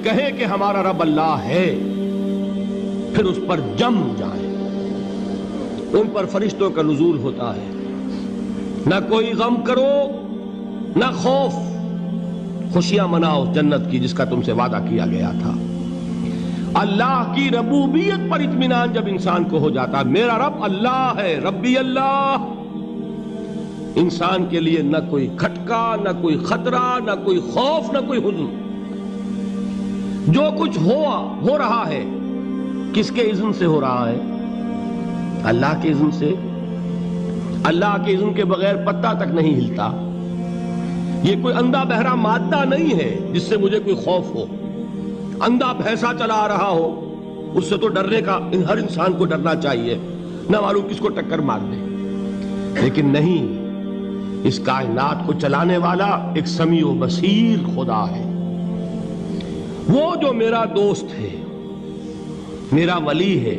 کہیں کہ ہمارا رب اللہ ہے، پھر اس پر جم جائیں۔ ان پر فرشتوں کا نزول ہوتا ہے، نہ کوئی غم کرو نہ خوف، خوشیاں مناؤ جنت کی جس کا تم سے وعدہ کیا گیا تھا۔ اللہ کی ربوبیت پر اطمینان جب انسان کو ہو جاتا، میرا رب اللہ ہے، ربی اللہ، انسان کے لیے نہ کوئی کھٹکا، نہ کوئی خطرہ، نہ کوئی خوف، نہ کوئی حزن۔ جو کچھ ہو رہا ہے کس کے اذن سے ہو رہا ہے؟ اللہ کے اذن سے۔ اللہ کے اذن کے بغیر پتا تک نہیں ہلتا۔ یہ کوئی اندھا بہرا مادہ نہیں ہے جس سے مجھے کوئی خوف ہو۔ اندھا بھینسا چلا آ رہا ہو اس سے تو ڈرنے کا ہر انسان کو ڈرنا چاہیے، نہ معلوم کس کو ٹکر مار دے۔ لیکن نہیں، اس کائنات کو چلانے والا ایک سمیع و بصیر خدا ہے، وہ جو میرا دوست ہے، میرا ولی ہے۔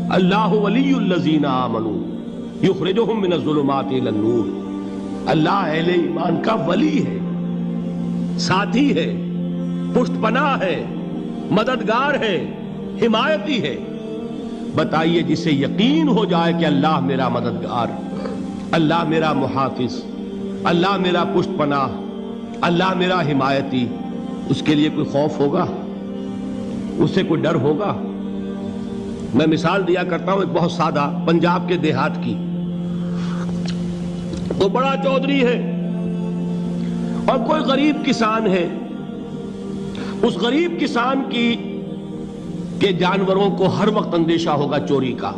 اللہ ولی الذین آمنوا یخرجہم من الظلمات الی النور۔ اللہ اہل ایمان کا ولی ہے، ساتھی ہے، پشت پناہ ہے، مددگار ہے، حمایتی ہے۔ بتائیے جسے یقین ہو جائے کہ اللہ میرا مددگار، اللہ میرا محافظ، اللہ میرا پشت پناہ، اللہ میرا حمایتی، اس کے لیے کوئی خوف ہوگا؟ اس سے کوئی ڈر ہوگا؟ میں مثال دیا کرتا ہوں ایک بہت سادہ پنجاب کے دیہات کی۔ وہ بڑا چودھری ہے اور کوئی غریب کسان ہے۔ اس غریب کسان کے جانوروں کو ہر وقت اندیشہ ہوگا چوری کا،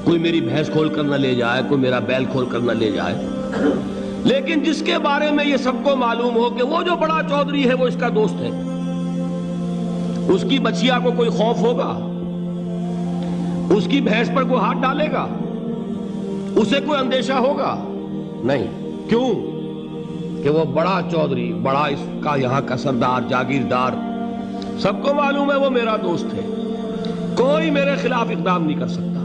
کوئی میری بھینس کھول کر نہ لے جائے، کوئی میرا بیل کھول کر نہ لے جائے۔ لیکن جس کے بارے میں یہ سب کو معلوم ہو کہ وہ جو بڑا چودھری ہے وہ اس کا دوست ہے، اس کی بچیا کو کوئی خوف ہوگا؟ اس کی بھینس پر کوئی ہاتھ ڈالے گا؟ اسے کوئی اندیشہ ہوگا؟ نہیں۔ کیوں؟ کہ وہ بڑا چودھری، بڑا اس کا یہاں کا سردار، جاگیردار، سب کو معلوم ہے وہ میرا دوست ہے، کوئی میرے خلاف اقدام نہیں کر سکتا۔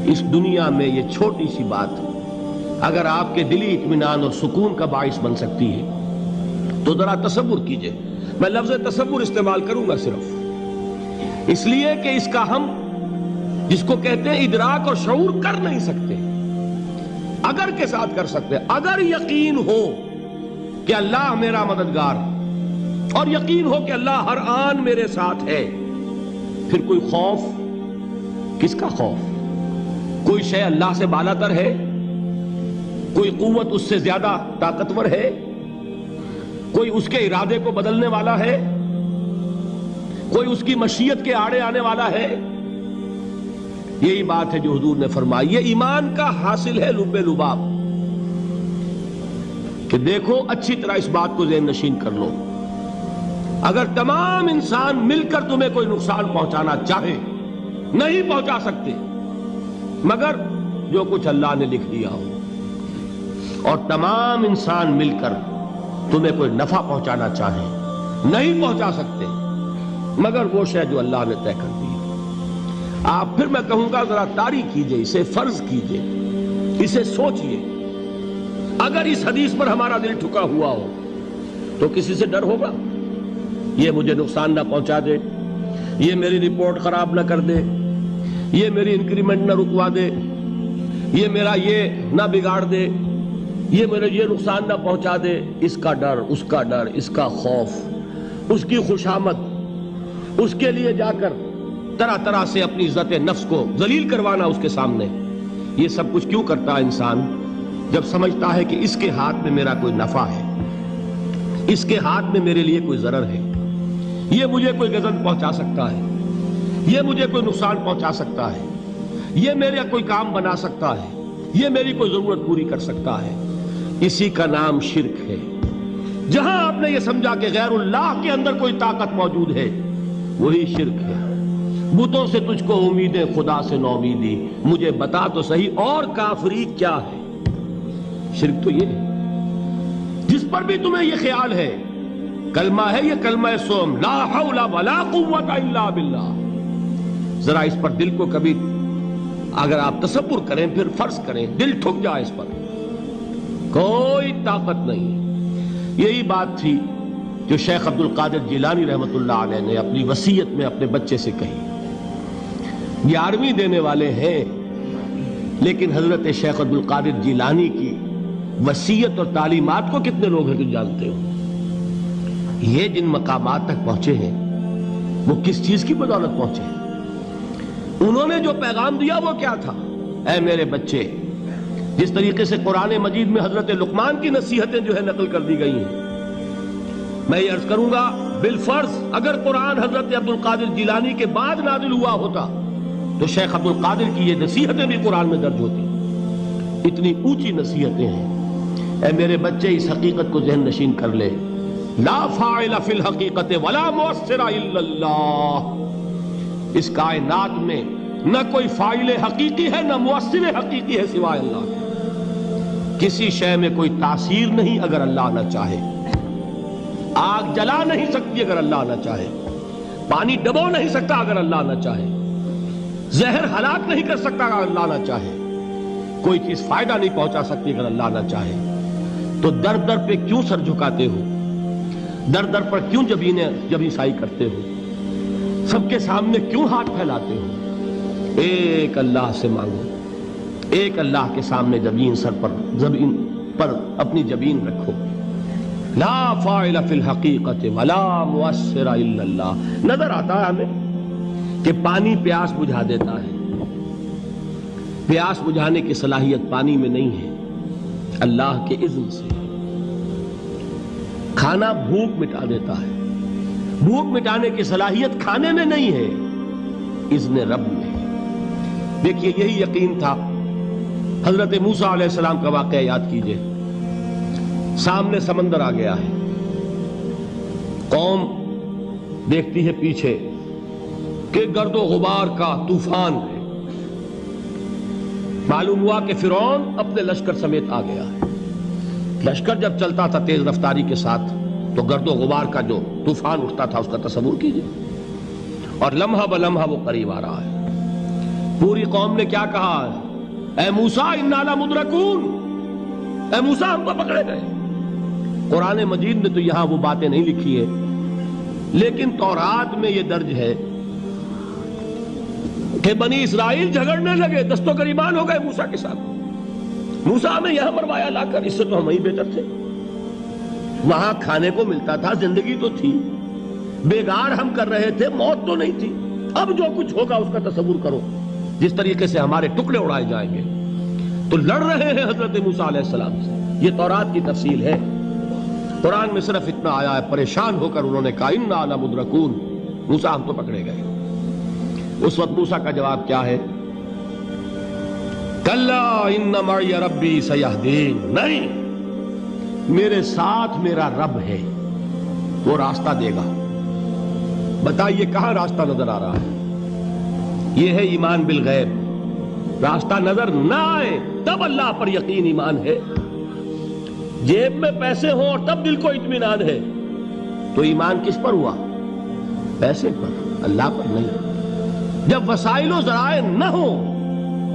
اس دنیا میں یہ چھوٹی سی بات اگر آپ کے دلی اطمینان اور سکون کا باعث بن سکتی ہے تو ذرا تصور کیجئے۔ میں لفظ تصور استعمال کروں گا صرف اس لیے کہ اس کا ہم جس کو کہتے ہیں ادراک اور شعور کر نہیں سکتے، اگر کے ساتھ کر سکتے۔ اگر یقین ہو کہ اللہ میرا مددگار اور یقین ہو کہ اللہ ہر آن میرے ساتھ ہے، پھر کوئی خوف؟ کس کا خوف؟ کوئی شے اللہ سے بالا تر ہے؟ کوئی قوت اس سے زیادہ طاقتور ہے؟ کوئی اس کے ارادے کو بدلنے والا ہے؟ کوئی اس کی مشیت کے آڑے آنے والا ہے؟ یہی بات ہے جو حضور نے فرمائی۔ یہ ایمان کا حاصل ہے لب لباب، کہ دیکھو اچھی طرح اس بات کو ذہن نشین کر لو، اگر تمام انسان مل کر تمہیں کوئی نقصان پہنچانا چاہے نہیں پہنچا سکتے، مگر جو کچھ اللہ نے لکھ دیا ہو، اور تمام انسان مل کر تمہیں کوئی نفع پہنچانا چاہیں نہیں پہنچا سکتے، مگر وہ شے جو اللہ نے طے کر دی۔ آپ پھر میں کہوں گا ذرا طاری کیجئے، اسے فرض کیجئے، اسے سوچئے۔ اگر اس حدیث پر ہمارا دل ٹھکا ہوا ہو تو کسی سے ڈر ہوگا؟ یہ مجھے نقصان نہ پہنچا دے، یہ میری رپورٹ خراب نہ کر دے، یہ میری انکریمنٹ نہ رکوا دے، یہ میرا یہ نہ بگاڑ دے، یہ میرے یہ نقصان نہ پہنچا دے۔ اس کا ڈر، اس کا ڈر، اس کا خوف، اس کی خوشامد، اس کے لیے جا کر طرح طرح سے اپنی عزت نفس کو ذلیل کروانا اس کے سامنے، یہ سب کچھ کیوں کرتا ہے انسان؟ جب سمجھتا ہے کہ اس کے ہاتھ میں میرا کوئی نفع ہے، اس کے ہاتھ میں میرے لیے کوئی ضرر ہے، یہ مجھے کوئی غضب پہنچا سکتا ہے، یہ مجھے کوئی نقصان پہنچا سکتا ہے، یہ میرا کوئی کام بنا سکتا ہے، یہ میری کوئی ضرورت پوری کر سکتا ہے، اسی کا نام شرک ہے۔ جہاں آپ نے یہ سمجھا کہ غیر اللہ کے اندر کوئی طاقت موجود ہے، وہی شرک ہے۔ بتوں سے تجھ کو امیدیں، خدا سے نومیدی، مجھے بتا تو صحیح اور کافری کیا ہے؟ شرک تو یہ ہے جس پر بھی تمہیں یہ خیال ہے، کلمہ ہے یہ کلمہ سوم، لا حول ولا قوت الا باللہ، ذرا اس پر دل کو کبھی اگر آپ تصور کریں، پھر فرض کریں، دل ٹھک جائے اس پر، کوئی طاقت نہیں۔ یہی بات تھی جو شیخ عبد القادر جیلانی رحمۃ اللہ علیہ نے اپنی وصیت میں اپنے بچے سے کہی. 11ویں دینے والے ہیں، لیکن حضرت شیخ عبد القادر جیلانی کی وصیت اور تعلیمات کو کتنے لوگ ہیں کہ جانتے ہو؟ یہ جن مقامات تک پہنچے ہیں وہ کس چیز کی بدولت پہنچے ہیں؟ انہوں نے جو پیغام دیا وہ کیا تھا؟ اے میرے بچے، جس طریقے سے قرآن مجید میں حضرت لقمان کی نصیحتیں جو ہے نقل کر دی گئی ہیں، میں یہ عرض کروں گا بالفرض اگر قرآن حضرت عبد القادر جیلانی کے بعد نازل ہوا ہوتا تو شیخ عبد القادر کی یہ نصیحتیں بھی قرآن میں درج ہوتی. اتنی اونچی نصیحتیں ہیں. اے میرے بچے، اس حقیقت کو ذہن نشین کر لے، لا فاعل فی الحقیقت ولا مؤثر الا اللہ. اس کائنات میں نہ کوئی فاعل حقیقی ہے نہ مؤثر حقیقی ہے سوائے اللہ کے. کسی شے میں کوئی تاثیر نہیں اگر اللہ نہ چاہے. آگ جلا نہیں سکتی اگر اللہ نہ چاہے. پانی ڈبو نہیں سکتا اگر اللہ نہ چاہے. زہر ہلاک نہیں کر سکتا اگر اللہ نہ چاہے. کوئی چیز فائدہ نہیں پہنچا سکتی اگر اللہ نہ چاہے. تو در در پہ کیوں سر جھکاتے ہو؟ در در پر کیوں جبیں سائی کرتے ہو؟ سب کے سامنے کیوں ہاتھ پھیلاتے ہو؟ ایک اللہ سے مانگو. ایک اللہ کے سامنے زمین پر اپنی جبین رکھو. لا فاعل فی الحقیقت ولا مؤثر الا اللہ. نظر آتا ہے ہمیں کہ پانی پیاس بجھا دیتا ہے. پیاس بجھانے کی صلاحیت پانی میں نہیں ہے، اللہ کے اذن سے. کھانا بھوک مٹا دیتا ہے، بھوک مٹانے کی صلاحیت کھانے میں نہیں ہے، اذن رب میں. دیکھیے یہی یقین تھا. حضرت موسیٰ علیہ السلام کا واقعہ یاد کیجئے. سامنے سمندر آ گیا ہے، قوم دیکھتی ہے پیچھے کہ گرد و غبار کا طوفان ہے. معلوم ہوا کہ فرعون اپنے لشکر سمیت آ گیا ہے. لشکر جب چلتا تھا تیز رفتاری کے ساتھ تو گرد و غبار کا جو طوفان اٹھتا تھا اس کا تصور کیجئے. اور لمحہ بلمحہ وہ قریب آ رہا ہے. پوری قوم نے کیا کہا ہے؟ اے موسیٰ انا لمدرکون. اے موسیٰ ہم کو پکڑے گئے. قرآن مجید نے تو یہاں وہ باتیں نہیں لکھی ہے، لیکن تورات میں یہ درج ہے کہ بنی اسرائیل جھگڑنے لگے، دست و گریبان ہو گئے موسیٰ کے ساتھ. موسیٰ ہمیں یہاں مروایا لا کر، اس سے تو ہم ہی بہتر تھے. وہاں کھانے کو ملتا تھا، زندگی تو تھی، بیگار ہم کر رہے تھے، موت تو نہیں تھی. اب جو کچھ ہوگا اس کا تصور کرو، جس طریقے سے ہمارے ٹکڑے اڑائے جائیں گے. تو لڑ رہے ہیں حضرت موسیٰ علیہ السلام سے. یہ تورات کی تفصیل ہے. قرآن میں صرف اتنا آیا ہے، پریشان ہو کر انہوں نے کہا انا لمدرکون. موسیٰ ہم تو پکڑے گئے. اس وقت موسیٰ کا جواب کیا ہے؟ کلا ان معی ربی سیہدین. نہیں، میرے ساتھ میرا رب ہے، وہ راستہ دے گا. بتائیے کہاں راستہ نظر آ رہا ہے؟ یہ ہے ایمان بالغیب. راستہ نظر نہ آئے تب اللہ پر یقین ایمان ہے. جیب میں پیسے ہوں اور تب دل کو اطمینان ہے تو ایمان کس پر ہوا؟ پیسے پر، اللہ پر نہیں. جب وسائل و ذرائع نہ ہو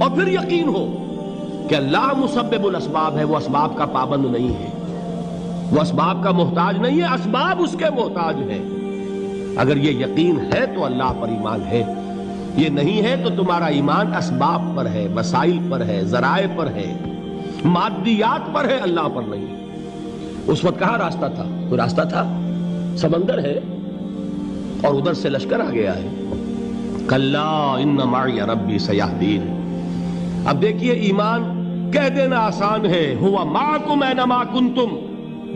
اور پھر یقین ہو کہ اللہ مسبب الاسباب ہے، وہ اسباب کا پابند نہیں ہے، وہ اسباب کا محتاج نہیں ہے، اسباب اس کے محتاج ہیں. اگر یہ یقین ہے تو اللہ پر ایمان ہے. یہ نہیں ہے تو تمہارا ایمان اسباب پر ہے، وسائل پر ہے، ذرائع پر ہے، مادیات پر ہے، اللہ پر نہیں. اس وقت کہاں راستہ تھا؟ کوئی راستہ تھا؟ سمندر ہے اور ادھر سے لشکر آ گیا ہے. کلا ان معی ربی سیہدین. اب دیکھیے ایمان کہہ دینا آسان ہے، ہوا معکم اینما کنتم.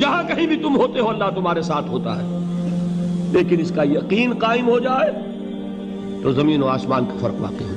جہاں کہیں بھی تم ہوتے ہو اللہ تمہارے ساتھ ہوتا ہے. لیکن اس کا یقین قائم ہو جائے تو زمین و آسمان کا فرق واقع ہو